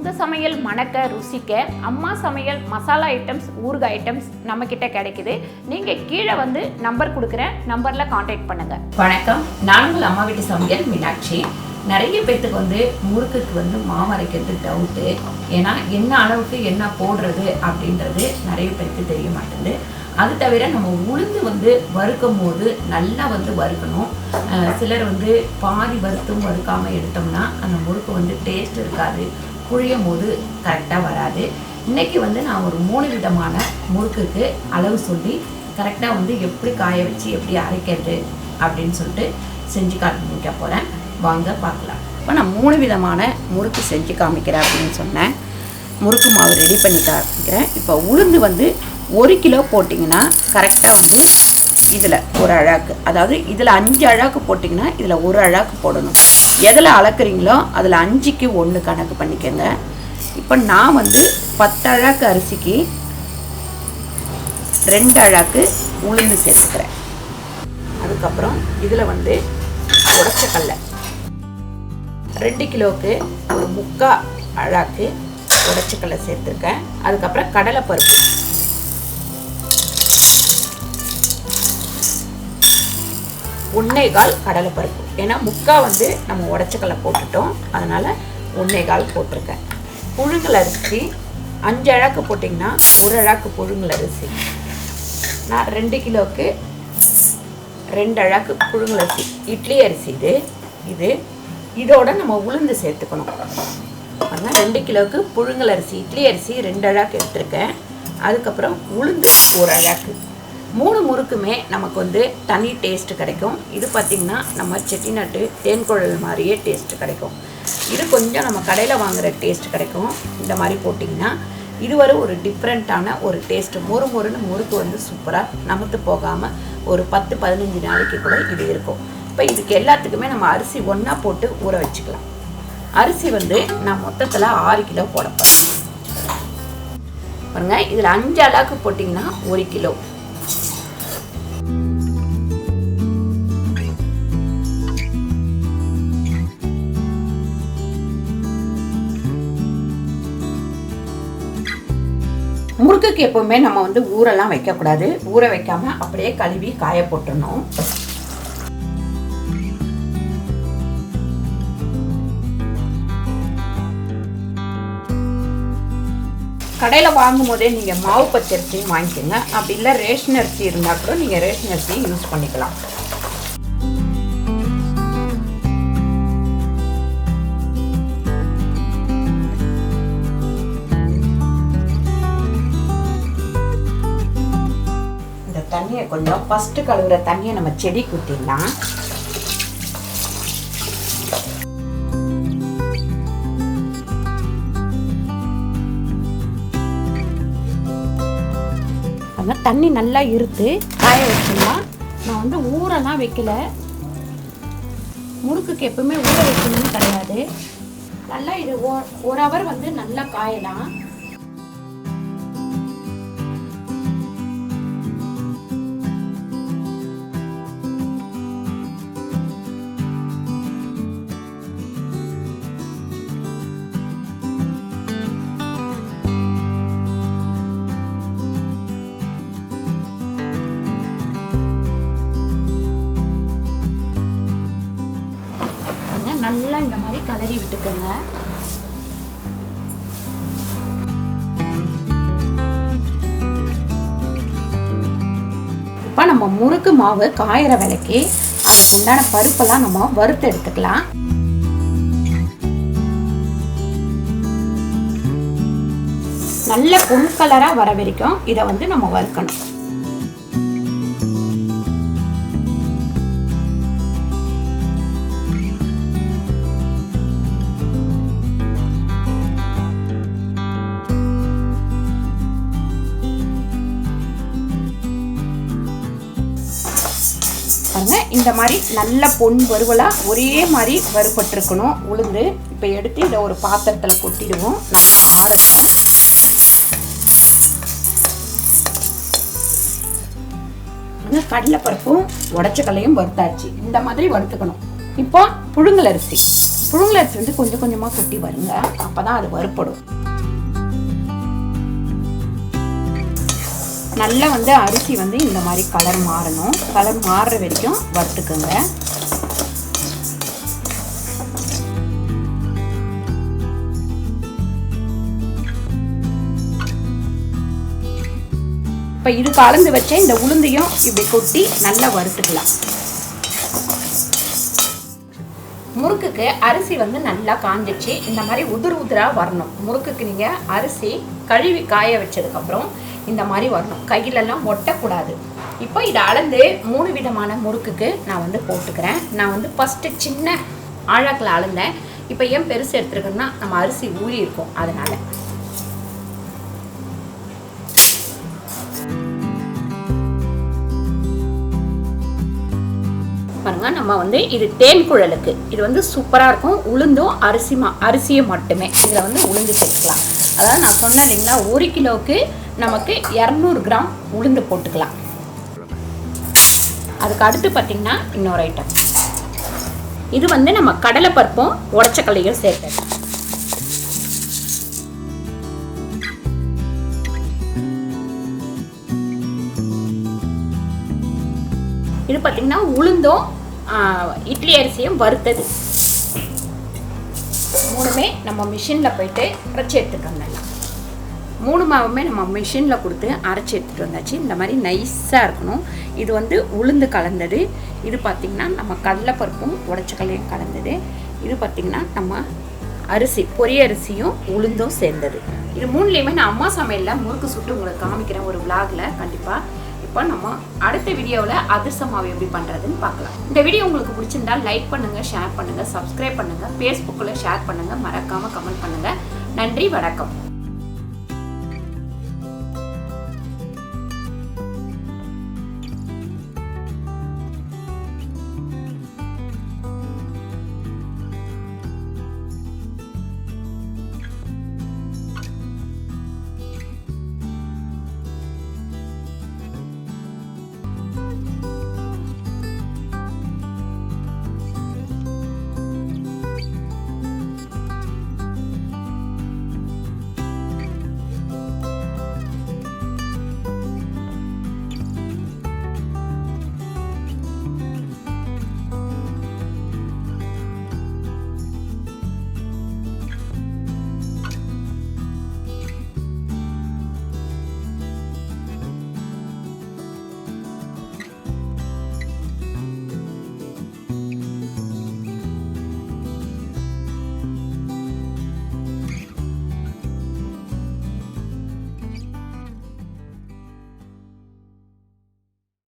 உங்கள் சமையல் மணக்க ருசிக்க அம்மா சமையல் மசாலா ஐட்டம்ஸ் ஊறுகாய் ஐட்டம்ஸ் நம்மக்கிட்ட கிடைக்குது. நீங்கள் கீழே வந்து நம்பர் கொடுக்குறேன், நம்பரில் காண்டாக்ட் பண்ணுங்கள். வணக்கம், நான் உங்கள் அம்மா வீட்டு சமையல் மீனாட்சி. நிறைய பேர்த்துக்கு வந்து முறுக்குக்கு வந்து மாவு அரைக்கிறது டவுட்டு. ஏன்னா என்ன அளவுக்கு என்ன போடுறது அப்படின்றது நிறைய பேருக்கு தெரிய மாட்டேங்குது. அது தவிர நம்ம உளுந்து வந்து வறுக்கும் போது நல்லா வந்து வறுக்கணும். சிலர் வந்து பாதி வறுத்தும் வறுக்காமல் எடுத்தோம்னா அந்த முறுக்கு வந்து டேஸ்ட் இருக்காது, புழியும் போது கரெக்டாக வராது. இன்றைக்கி வந்து நான் ஒரு 3 விதமான முறுக்குக்கு அளவு சொல்லி கரெக்டாக வந்து எப்படி காய வச்சு எப்படி அரைக்கிறது அப்படின்னு சொல்லிட்டு செஞ்சு காமிக்க போகிறேன். வாங்க பார்க்கலாம். இப்போ நான் 3 விதமான முறுக்கு செஞ்சு காமிக்கிறேன் அப்படின்னு சொன்னேன். முறுக்கு மாவு ரெடி பண்ணி காமிக்கிறேன். இப்போ உளுந்து வந்து 1 கிலோ போட்டிங்கன்னா கரெக்டாக வந்து இதில் ஒரு அழாக்கு, அதாவது இதில் 5 அழாக்கு போட்டிங்கன்னா இதில் ஒரு அழாக்கு போடணும். எதில் அளக்குறீங்களோ அதில் 5க்கு 1 கணக்கு பண்ணிக்கோங்க. இப்போ நான் வந்து 10 அழாக்கு அரிசிக்கு 2 அழாக்கு உளுந்து சேர்த்துக்கிறேன். அதுக்கப்புறம் இதில் வந்து உடைச்சக்கடலை 2 கிலோவுக்கு ஒரு 3/4 அழாக்கு உடைச்சக்கடலை சேர்த்துருக்கேன். அதுக்கப்புறம் கடலைப்பருப்பு 1/4 கடலைப்பருப்பு. ஏன்னா 3/4 வந்து நம்ம உடைச்சக்கடலை போட்டுட்டோம், அதனால் 1/4 போட்டிருக்கேன். புழுங்கல் அரிசி 5 அழாக்கு போட்டிங்கன்னா 1 அழாக்கு புழுங்கல் அரிசி. நான் 2 கிலோவுக்கு 2 அழாக்கு புழுங்கல் அரிசி, இட்லி அரிசி இது இதோட நம்ம உளுந்து சேர்த்துக்கணும். அதனால் 2 கிலோவுக்கு புழுங்கல் அரிசி, இட்லி அரிசி 2 அழாக்கு எடுத்துருக்கேன். அதுக்கப்புறம் உளுந்து 1 அழாக்கு. 3 முறுக்குமே நமக்கு வந்து தனி டேஸ்ட்டு கிடைக்கும். இது பார்த்திங்கன்னா நம்ம செட்டிநாட்டு தேன்குழல் மாதிரியே டேஸ்ட்டு கிடைக்கும். இது கொஞ்சம் நம்ம கடையில் வாங்குகிற டேஸ்ட் கிடைக்கும். இந்த மாதிரி போட்டிங்கன்னா இது ஒரு டிஃப்ரெண்ட்டான ஒரு டேஸ்ட்டு. மொறுன்னு முறுக்கு வந்து சூப்பராக நமத்து போகாமல் ஒரு 10-15 நாளைக்கு கூட இது இருக்கும். இப்போ இதுக்கு எல்லாத்துக்குமே நம்ம அரிசி ஒன்றா போட்டு ஊற வச்சுக்கலாம். அரிசி வந்து நான் மொத்தத்தில் 6 கிலோ போட போகிறேன். பாருங்க, இதில் 5 அழாக்கு போட்டிங்கன்னா 1 கிலோ. முறுக்குக்கு எப்போவுமே நம்ம வந்து ஊரெல்லாம் வைக்கக்கூடாது. ஊற வைக்காமல் அப்படியே கழுவி காய போட்டுடணும். கடையில் வாங்கும் போதே நீங்கள் மாவு பச்சரிசியும் வாங்கிக்கோங்க. அப்படி இல்லை ரேஷன் அரிசி இருந்தால் கூட நீங்கள் ரேஷன் அரிசி யூஸ் பண்ணிக்கலாம். இந்த தண்ணியை கொஞ்சம் ஃபஸ்ட்டு கழுவுற தண்ணியை நம்ம செடி ஊற்றிடலாம். தண்ணி நல்லா இருத்து காய வச்சிடலாம். நான் வந்து ஊரெல்லாம் வைக்கல. முறுக்குக்கு எப்பவுமே ஊற வைக்கணும்னு கிடையாது. நல்லா இது 1 ஹவர் வந்து நல்லா காயலாம். நல்லா இந்த மாதிரி கலரி விட்டுக்கோங்க. இப்போ நம்ம முறுக்கு மாவு காயிற விலைக்கு அதுக்கு உண்டான பருப்பெல்லாம் நம்ம வறுத்து எடுத்துக்கலாம். நல்ல பொன் கலராக வர வரைக்கும் இதை வந்து நம்ம வறுக்கணும். இந்த மாதிரி நல்ல பொன் வறுவலாக ஒரே மாதிரி வறுபட்டுருக்கணும் உளுந்து. இப்போ எடுத்து இதை ஒரு பாத்திரத்தில் கொட்டிடுவோம். நல்லா ஆறட்டும். கடலைப்பருப்பும் உடைச்சக்கல்லையும் வறுத்தாச்சு. இந்த மாதிரி வறுத்துக்கணும். இப்போ புழுங்கல் அரிசி புழுங்கல் அரிசி வந்து கொஞ்சம் கொஞ்சமாக கொட்டி வருங்க, அப்போ தான் அது வறுப்படும். நல்லா வந்து அரிசி வந்து இந்த மாதிரி கலர் மாறணும். கலர் மாறுற வரைக்கும் வறுத்துக்குங்க. இப்போ இது கலந்து வச்ச இந்த உளுந்தையும் இப்படி கொட்டி நல்லா வறுத்துக்கலாம். முறுக்குக்கு அரிசி வந்து நல்லா காஞ்சிச்சு. இந்த மாதிரி உதிர் உதிராக வரணும். முறுக்குக்கு நீங்கள் அரிசி கழுவி காய வச்சதுக்கப்புறம் இந்த மாதிரி வரணும். கையிலெல்லாம் ஒட்டக்கூடாது. இப்போ இதை அளந்து 3 விதமான முறுக்குக்கு நான் வந்து போட்டுக்கிறேன். நான் வந்து ஃபஸ்ட்டு சின்ன ஆழாக்கில் அளந்தேன். இப்போ ஏன் பெருசு எடுத்துருக்கேன்னா நம்ம அரிசி ஊறி இருக்கும், அதனால். பாருங்க, நம்ம வந்து இது தேன் குழலுக்கு இது வந்து சூப்பராக இருக்கும். உளுந்தும் அரிசியும் மட்டுமே இதில் வந்து உளுந்து சேர்த்துக்கலாம். அதாவது நான் சொன்னேன் இல்லைங்களா, 1 கிலோவுக்கு நமக்கு 200 கிராம் உளுந்து போட்டுக்கலாம். அதுக்கு அடுத்து பார்த்திங்கன்னா இன்னொரு ஐட்டம், இது வந்து நம்ம கடலைப்பருப்பும் உடச்சக்கல்லையும் சேர்த்தது. இது பார்த்திங்கன்னா உளுந்தும் இட்லி அரிசியும் வறுத்தது. 3மே நம்ம மிஷினில் போயிட்டு அரைச்சி எடுத்துகிட்டு வந்துடலாம். 3 மாவுமே நம்ம மிஷினில் கொடுத்து அரைச்சி எடுத்துகிட்டு வந்தாச்சு. இந்த மாதிரி நைஸாக இருக்கணும். இது வந்து உளுந்து கலந்தது. இது பார்த்திங்கன்னா நம்ம கடலைப்பருப்பும் உடச்சக்கல்லையும் கலந்தது. இது பார்த்திங்கன்னா நம்ம அரிசி பொரியரிசியும் உளுந்தும் சேர்ந்தது. இது 3லேயுமே நான் அம்மா சமையலில் முறுக்கு சுட்டு உங்களுக்கு காமிக்கிறேன் ஒரு விளாகில் கண்டிப்பாக. இப்போ நம்ம அடுத்த வீடியோவில் அதிரச மாவு எப்படி பண்ணுறதுன்னு பார்க்கலாம். இந்த வீடியோ உங்களுக்கு பிடிச்சிருந்தா லைக் பண்ணுங்கள், ஷேர் பண்ணுங்கள், சப்ஸ்கிரைப் பண்ணுங்கள், ஃபேஸ்புக்கில் ஷேர் பண்ணுங்கள், மறக்காமல் கமெண்ட் பண்ணுங்கள். நன்றி, வணக்கம்.